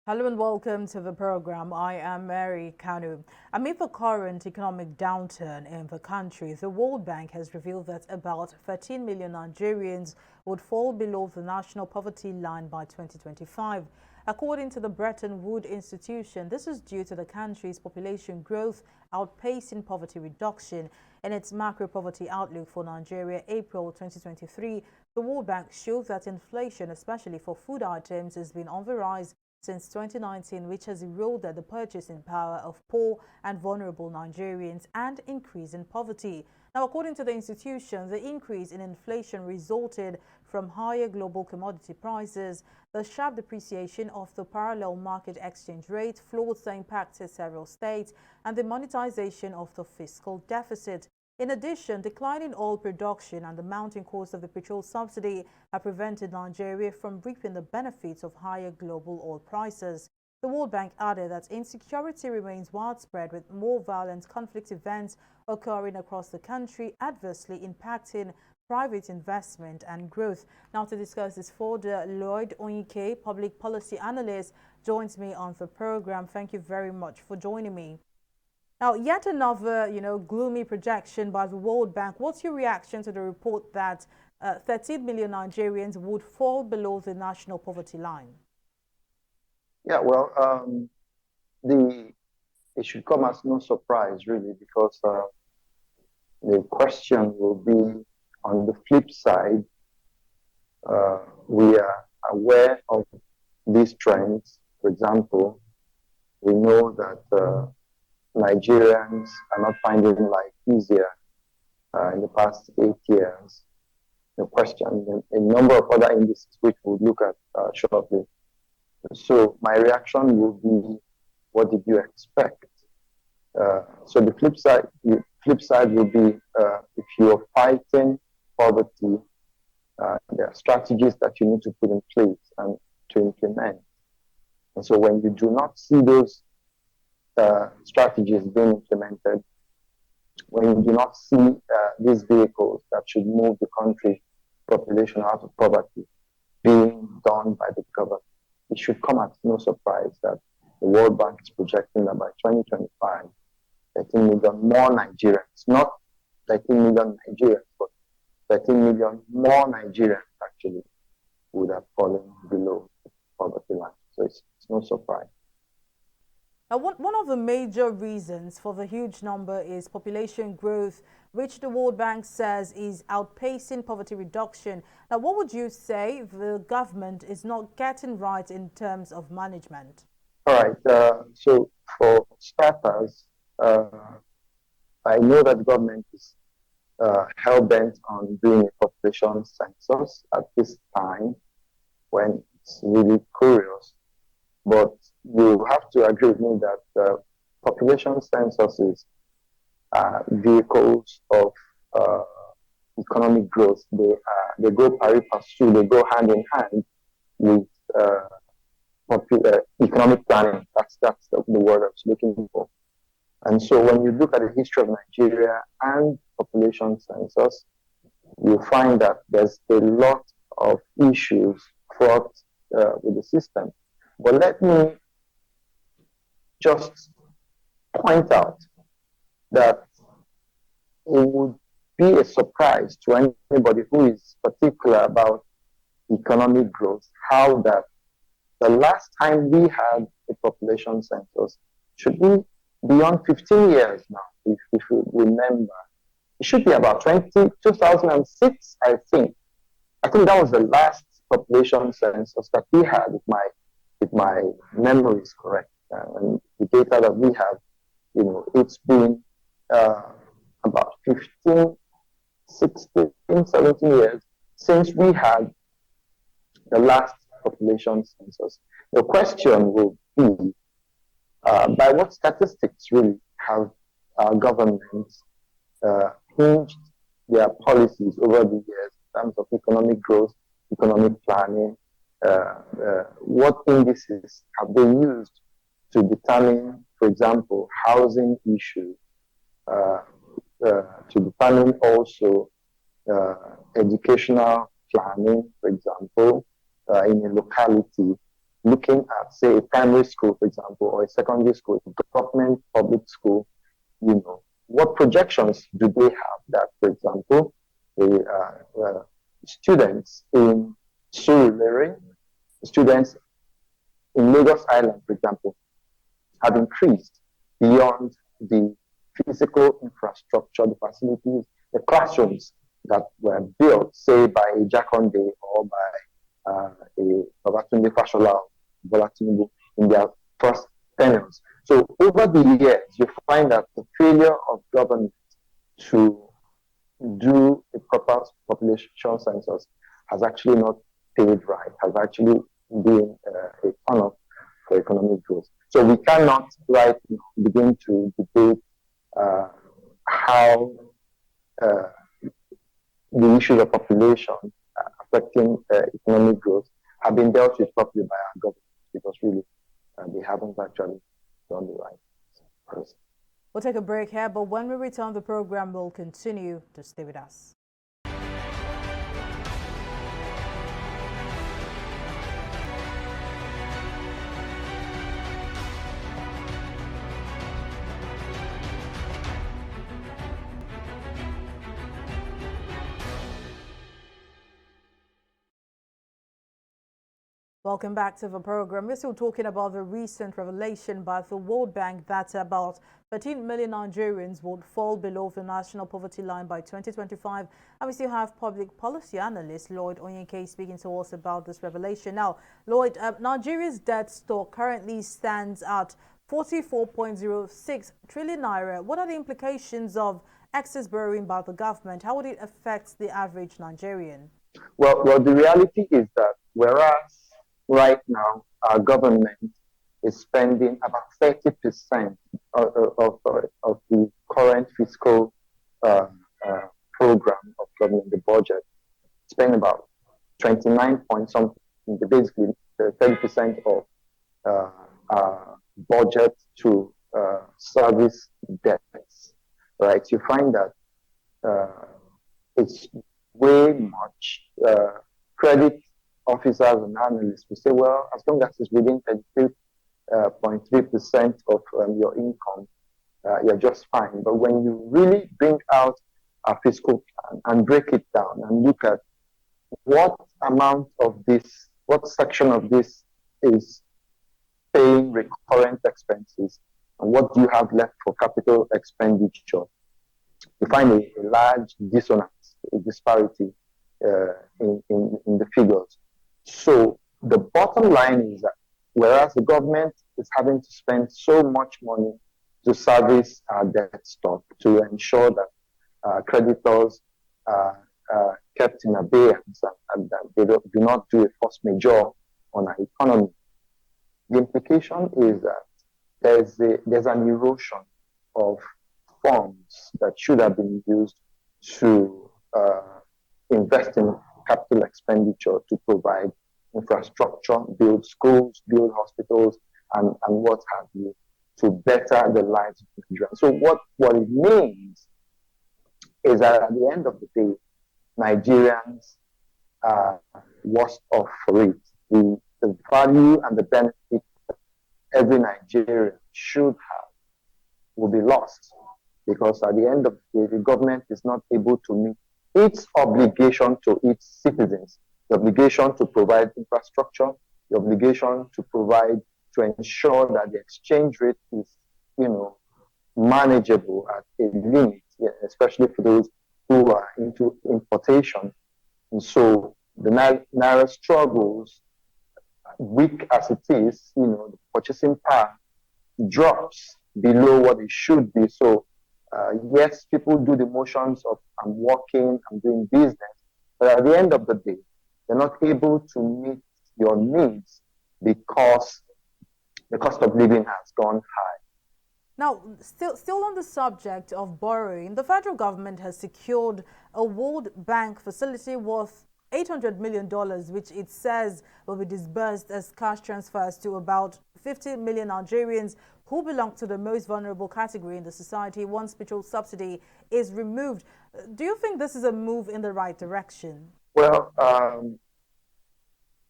Hello and welcome to the program. I am Mary Kanu. Amid the current economic downturn in the country, the World Bank has revealed that about 13 million Nigerians would fall below the national poverty line by 2025. According to the Bretton Woods Institution, this is due to the country's population growth outpacing poverty reduction. In its macro poverty outlook for Nigeria, April 2023, the World Bank showed that inflation, especially for food items, has been on the rise since 2019, which has eroded the purchasing power of poor and vulnerable Nigerians and increase in poverty. Now, according to the institution, the increase in inflation resulted from higher global commodity prices, the sharp depreciation of the parallel market exchange rate, floods that impacted several states, and the monetization of the fiscal deficit. In addition, declining oil production and the mounting cost of the petrol subsidy have prevented Nigeria from reaping the benefits of higher global oil prices. The World Bank added that insecurity remains widespread, with more violent conflict events occurring across the country, adversely impacting private investment and growth. Now, to discuss this further, Lloyd Onyike, public policy analyst, joins me on the program. Thank you very much for joining me. Now, yet another, gloomy projection by the World Bank. What's your reaction to the report that 13 million Nigerians would fall below the national poverty line? Yeah, well, the it should come as no surprise, really, because the question will be on the flip side. We are aware of these trends. For example, we know that Nigerians are not finding life easier in the past 8 years. The question, a number of other indices which we'll look at shortly. So my reaction will be, what did you expect? So the flip side will be, if you are fighting poverty, there are strategies that you need to put in place and to implement. And so when you do not see those strategies being implemented, when you do not see these vehicles that should move the country population out of poverty being done by the government, it should come as no surprise that the World Bank is projecting that by 2025, 13 million more Nigerians, not 13 million Nigerians, but 13 million more Nigerians actually would have fallen below the poverty line. So it's no surprise. Now, one of the major reasons for the huge number is population growth, which the World Bank says is outpacing poverty reduction. Now, what would you say the government is not getting right in terms of management? All right. So for starters, I know that the government is hell-bent on doing a population census at this time when it's really curious. But you have to agree with me that population censuses are vehicles of economic growth. They go pari passu, they go hand in hand with economic planning. That's the word I was looking for. And so when you look at the history of Nigeria and population census, you find that there's a lot of issues fraught with the system. But let me just point out that it would be a surprise to anybody who is particular about economic growth, how that the last time we had a population census should be beyond 15 years now, if you remember. It should be about 2006, I think. I think that was the last population census that we had, if my memory is correct. And the data that we have, it's been about 15, 16, 17 years since we had the last population census. The question will be, by what statistics really have our governments hinged their policies over the years in terms of economic growth, economic planning? What indices have they used to determine, for example, housing issues, to determine also educational planning, for example, in a locality? looking at, say, a primary school, for example, or a secondary school, government public school, what projections do they have that, for example, the students in Surulere, students in Lagos Island, for example, have increased beyond the physical infrastructure, the facilities, the classrooms that were built, say, by a Jakonde or by a Babatunde Fashola Bola Tinubu in their first tenures. So over the years, you find that the failure of government to do a proper population census has actually not paid right, has actually been a turn off for economic growth. So we cannot right now begin to debate how the issues of population affecting economic growth have been dealt with properly by our government, because really they haven't actually done the right person. We'll take a break here, but when we return, the program will continue. To stay with us. Welcome back to the program. We're still talking about the recent revelation by the World Bank that about 13 million Nigerians would fall below the national poverty line by 2025. And we still have public policy analyst Lloyd Onyenke speaking to us about this revelation. Now, Lloyd, Nigeria's debt stock currently stands at 44.06 trillion naira. What are the implications of excess borrowing by the government? How would it affect the average Nigerian? Well, the reality is that whereas right now our government is spending about 30% of the current fiscal program of government, the budget, spend about 29 point something, basically 30% of budget to service debts, right? You find that it's way much. Credit officers and analysts will say, well, as long as it's within 33.3% of your income, you're just fine. But when you really bring out a fiscal plan and break it down and look at what amount of this, what section of this is paying recurrent expenses, and what do you have left for capital expenditure, you find a large dissonance, a disparity in the figures. So the bottom line is that whereas the government is having to spend so much money to service our debt stock, to ensure that creditors are kept in abeyance and that they do not do a force majeure on our economy, the implication is that there's an erosion of funds that should have been used to invest in capital expenditure to provide infrastructure, build schools, build hospitals, and what have you, to better the lives of Nigerians. So what it means is that at the end of the day, Nigerians are worse off for it. The value and the benefit every Nigerian should have will be lost, because at the end of the day, the government is not able to meet its obligation to its citizens, the obligation to provide infrastructure, the obligation to provide, to ensure that the exchange rate is, manageable at a limit, especially for those who are into importation. And so the Naira struggles, weak as it is, the purchasing power drops below what it should be. So yes, people do the motions of I'm working, I'm doing business, but at the end of the day, they're not able to meet your needs because the cost of living has gone high. Now, still on the subject of borrowing, the federal government has secured a World Bank facility worth $800 million, which it says will be disbursed as cash transfers to about 50 million Nigerians who belong to the most vulnerable category in the society once petrol subsidy is removed. Do you think this is a move in the right direction? Well,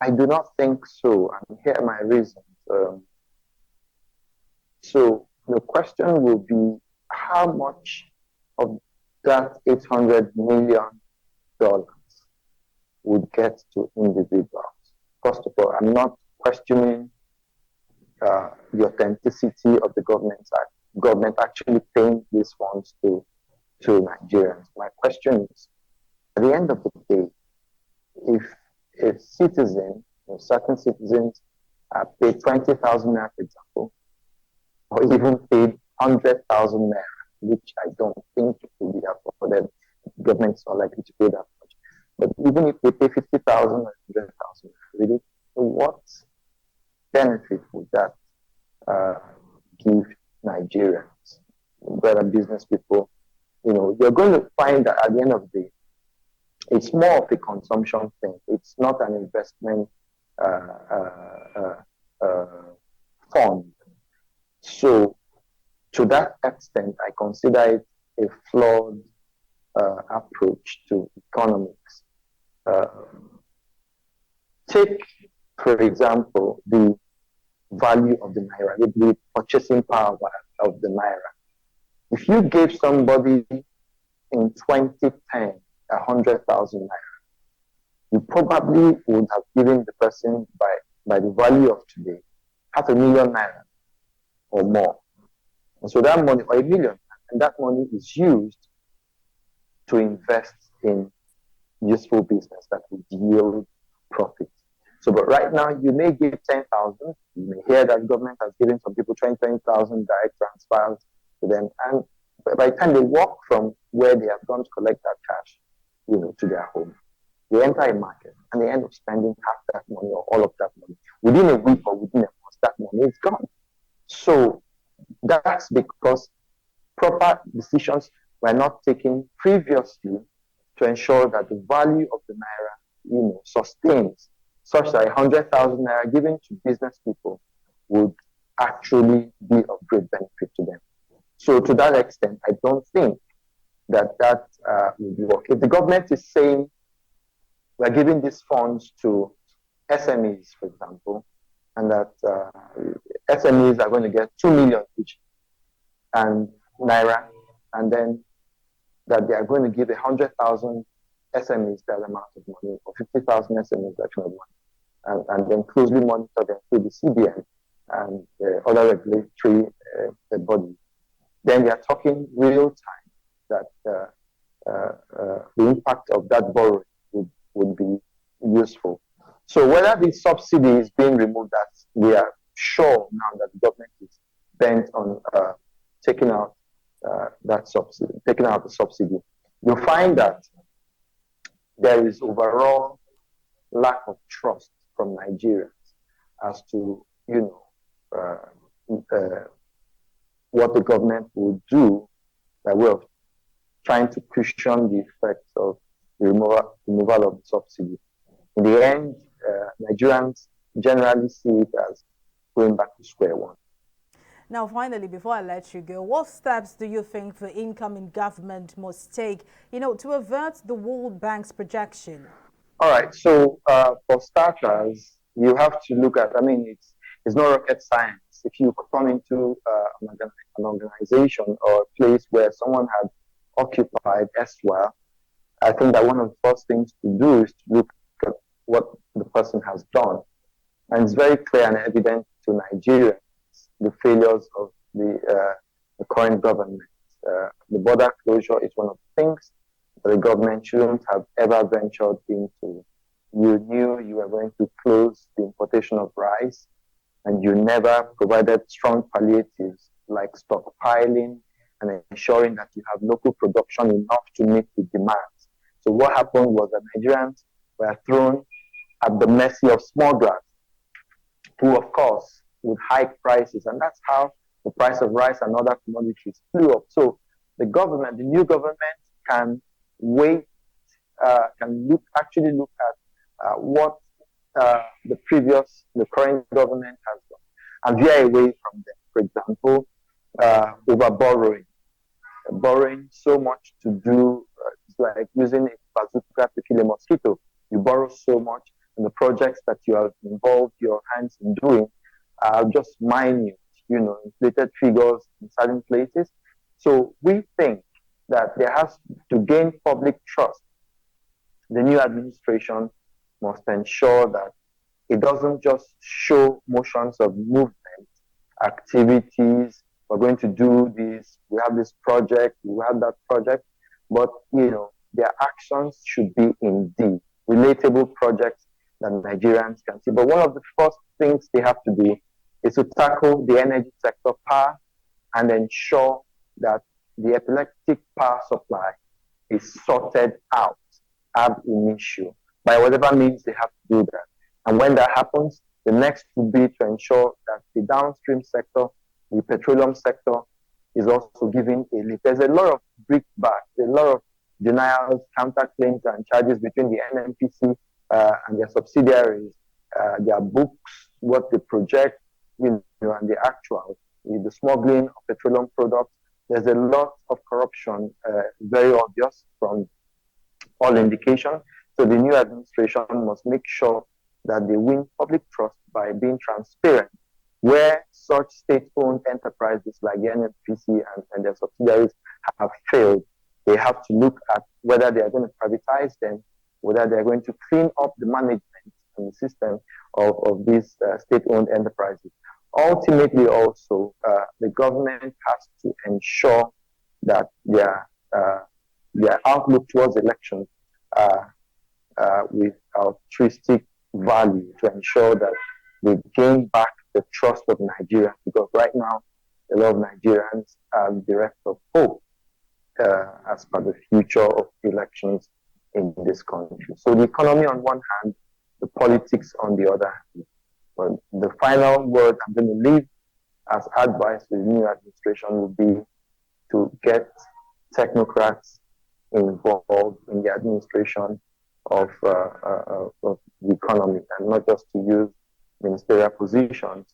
I do not think so, and here are my reasons. So the question will be how much of that $800 million would get to individuals. First of all, I'm not questioning the authenticity of the government actually paying these funds to Nigerians. My question is, at the end of the day, if a citizen, or certain citizens, are paid 20,000 naira, for example, or even paid 100,000 naira, which I don't think will be afforded. Governments are likely to pay that much. But even if they pay 50,000 or 100,000, really, what benefit would that give Nigerians, whether business people? You're going to find that at the end of the day, it's more of a consumption thing. It's not an investment fund. So, to that extent, I consider it a flawed approach to economics. Take, for example, the value of the naira, the purchasing power of the naira. If you gave somebody in 2010 100,000 naira, you probably would have given the person by the value of today 500,000 naira or more. And so that money, or 1 million, and that money is used to invest in useful business that would yield profit. So, but right now, you may give 10,000. You may hear that government has given some people 20,000 direct transfers to them, and by the time they walk from where they have gone to collect that cash, to their home, they enter a market and they end up spending half that money or all of that money within a week or within a month. That money is gone. So that's because proper decisions were not taken previously to ensure that the value of the naira, sustains, such that 100,000 naira given to business people would actually be of great benefit to them. So to that extent, I don't think that would work. If the government is saying we're giving these funds to SMEs, for example, and that SMEs are going to get 2 million each and naira, and then that they are going to give 100,000 SMEs that amount of money, or 50,000 SMEs that kind of money, and then closely monitor them through the CBN and other regulatory bodies. Then they are talking real time that the impact of that borrowing would be useful. So whether the subsidy is being removed, that we are sure now that the government is bent on taking out the subsidy, you'll find that there is overall lack of trust from Nigerians as to what the government will do by way of trying to cushion the effects of the removal of the subsidy. In the end, Nigerians generally see it as going back to square one. Now, finally, before I let you go, what steps do you think the incoming government must take, to avert the World Bank's projection? All right. So, for starters, you have to look at, it's not rocket science. If you come into an organization or a place where someone had occupied elsewhere, I think that one of the first things to do is to look at what the person has done. And it's very clear and evident to Nigerians the failures of the current government. The border closure is one of the things that the government shouldn't have ever ventured into. You knew you were going to close the importation of rice, and you never provided strong palliatives like stockpiling and ensuring that you have local production enough to meet the demands. So what happened was that Nigerians were thrown at the mercy of smugglers, who, of course, would hike prices, and that's how the price of rice and other commodities flew up. So the new government, can wait, actually look at what the current government has done, and veer away from them. For example, over borrowing so much to do, it's like using a bazooka to kill a mosquito. You borrow so much and the projects that you have involved your hands in doing are just minute, inflated figures in certain places. So we think that there has to gain public trust. The new administration must ensure that it doesn't just show motions of movement, activities. We're going to do this. We have this project. We have that project. But their actions should be indeed relatable projects that Nigerians can see. But one of the first things they have to do is to tackle the energy sector power and ensure that the epileptic power supply is sorted out ab initio by whatever means they have to do that. And when that happens, the next would be to ensure that the downstream sector, the petroleum sector, is also given a lift. There's a lot of brickbats, a lot of denials, counterclaims, and charges between the NNPC and their subsidiaries, their books, what they project, and the actual, the smuggling of petroleum products. There's a lot of corruption, very obvious from all indication. So the new administration must make sure that they win public trust by being transparent. Where such state-owned enterprises like the NNPC and their subsidiaries have failed, they have to look at whether they are going to privatize them, whether they are going to clean up the management and the system of these state-owned enterprises. Ultimately, also, the government has to ensure that their outlook towards elections with altruistic value to ensure that they gain back the trust of Nigerians, because right now a lot of Nigerians are bereft of hope as per the future of elections in this country. So the economy on one hand, the politics on the other hand. But the final word I'm going to leave as advice to the new administration would be to get technocrats involved in the administration of the economy, and not just to use ministerial positions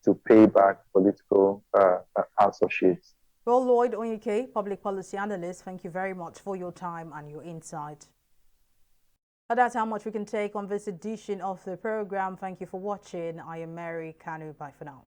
to pay back political associates. Well, Lloyd Onyike, public policy analyst, thank you very much for your time and your insight. But that's how much we can take on this edition of the program. Thank you for watching. I am Mary Kanu. Bye for now.